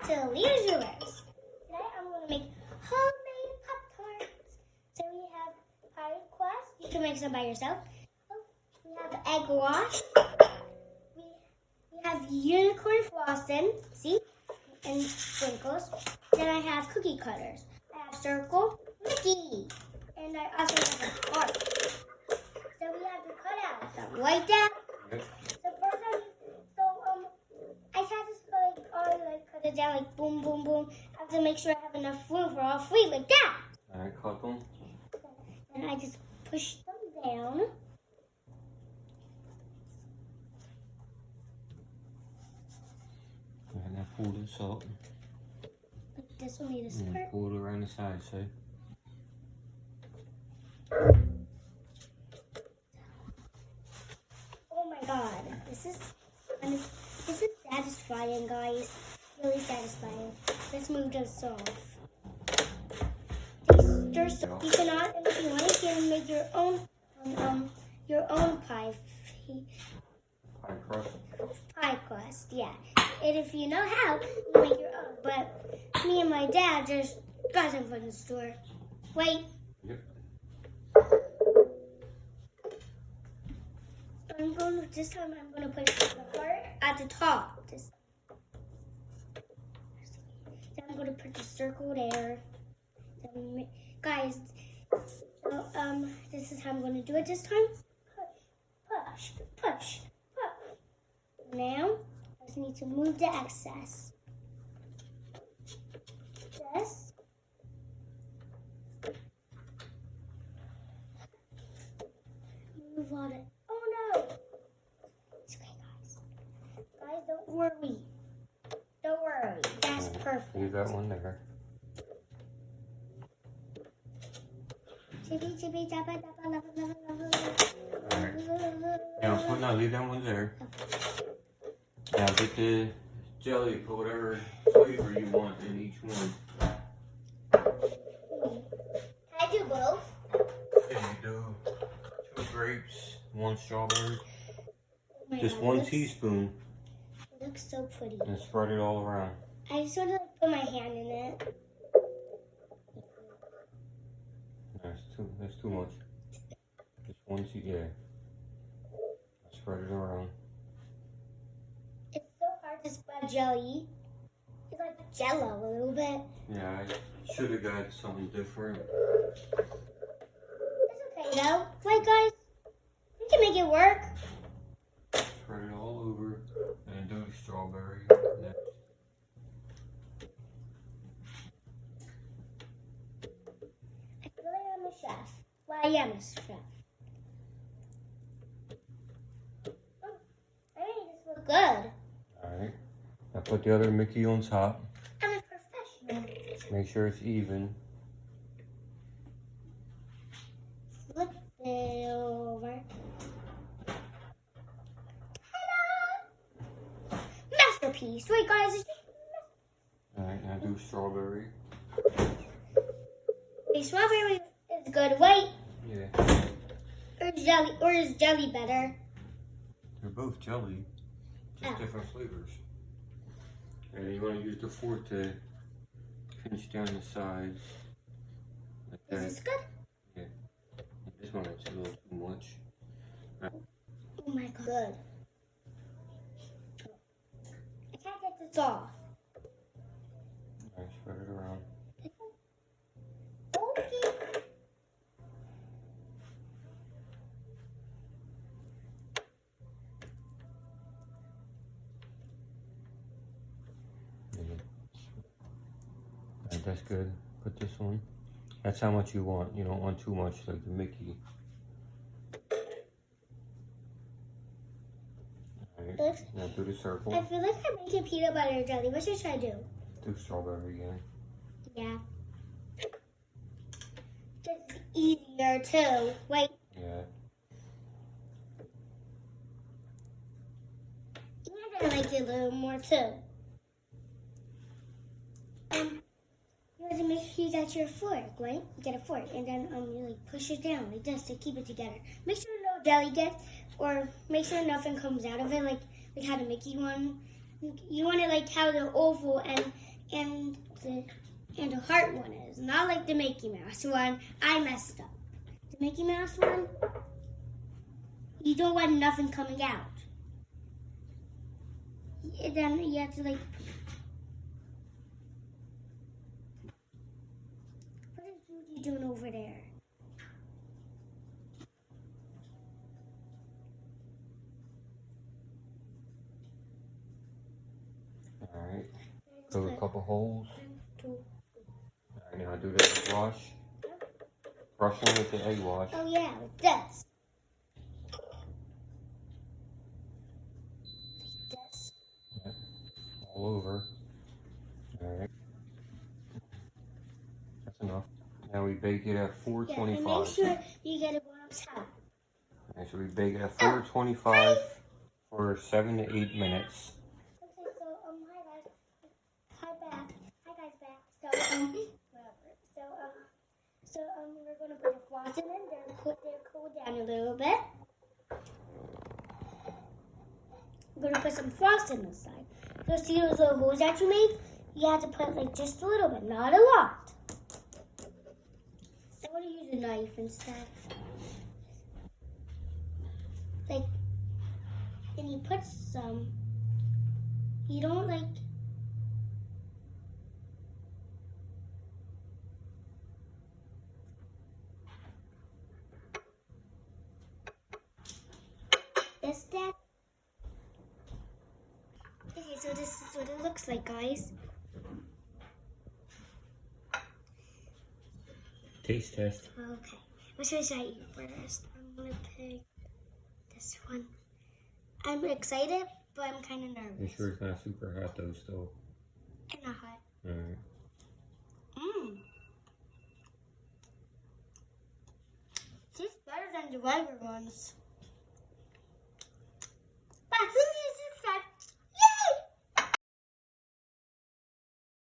to Alliyah's Yours. Today I'm going to make homemade poptarts. So we have pie crust. You can make some by yourself. We have egg wash. We have unicorn frosting, see, and sprinkles. Then I have cookie cutters. I have circle, Mickey, and I also have a heart. So we have to cut out some like that. So first I can't just cut it down like boom, boom, boom. I have to make sure I have enough room for all three like that. All right, cut them. And I just push them down. And now pull this up. Like this will need a And start. pull it around the side, see? Oh my god, this is satisfying, guys. Really satisfying. Let's move this off. You cannot, and if you want, you can make your own pie Pie crust. pie crust. Yeah, and if you know how, you make your own. But me and my dad just got them from the store. Wait. Yep. This time I'm going to put the heart at the top. Then I'm going to put the circle there. Then, guys, so this is how I'm going to do it this time. Push, push, push, push. Now, I just need to move the excess. This. Move on it. Oh no! It's okay, guys. Guys, don't worry. Don't worry. That's perfect. Leave that one there. Chippy, chippy, dabba, dabba, lava, lava, lava, Alright. Now, no, leave that one there. Now get the jelly, put whatever flavor you want in each one. Can I do both? Yeah, you do 2 grapes, 1 strawberry, Oh my just God, 1 it looks- teaspoon, It looks so pretty. and spread it all around. I just want to put my hand in it. That's too much. Just 1 yeah. Spread it around. It's so hard to spread jelly. It's like jello a little bit. Yeah, I should have got something different. It's okay though. Right, guys? We can make it work. Spread it all over, and do the strawberry next. I feel like I'm a chef. Well, I am a chef. Oh, I made this look good. Alright. Now put the other Mickey on top. I'm a professional. Make sure it's even. Flip it over. Ta-da! Masterpiece. Right, guys? It's just a Alright, now do strawberry. masterpiece. Strawberry is good. Wait. Yeah. Or is jelly better? They're both jelly, just different flavors. And you want to use the fork to pinch down the sides. Like Is that. this good? Yeah. This one is a little too much. Oh my god. Good. I can't get this off. Alright, spread it around. Okay. Alright, that's good. Put this one. That's how much you want. You don't want too much like the Mickey. Alright, now do the circle. I feel like I'm making peanut butter jelly. What should I do? Do strawberry again. Yeah. This is easier too. Wait. Yeah. And I like it a little more too. You have to make sure you got your fork, right? You get a fork, and then you like push it down like this to keep it together. Make sure no jelly gets, or make sure nothing comes out of it, like how the Mickey one. You want it like how the oval and and the heart one is. Not like the Mickey Mouse one. I messed up. The Mickey Mouse one, you don't want nothing coming out. Then you have to like. What is Judy doing over there? Alright. Fill a couple holes. 1, 2. Alright, now do the egg wash. Brush them with the egg wash. Oh yeah, like this. Like this. Yeah. All over. Alright. That's enough. Now we bake it at 425. Yeah, and make sure you get it on top. Okay, so we bake it at 425 for 7 to 8 minutes. Okay, so hi guys, hi guys back. So whatever. So we're gonna put the frosting in. They're cool down a little bit. We're gonna put some frosting inside. So see those little holes that you made? You have to put like just a little bit, not a lot. I'm gonna use a knife instead. Like, and you put some. You don't like. This that. Okay, so this is what it looks like, guys. Taste test. Okay, what should I eat first? I'm gonna pick this one. I'm excited, but I'm kind of nervous. You sure it's not super hot though still? It's not hot. Alright. Mmm. Tastes better than the regular ones. But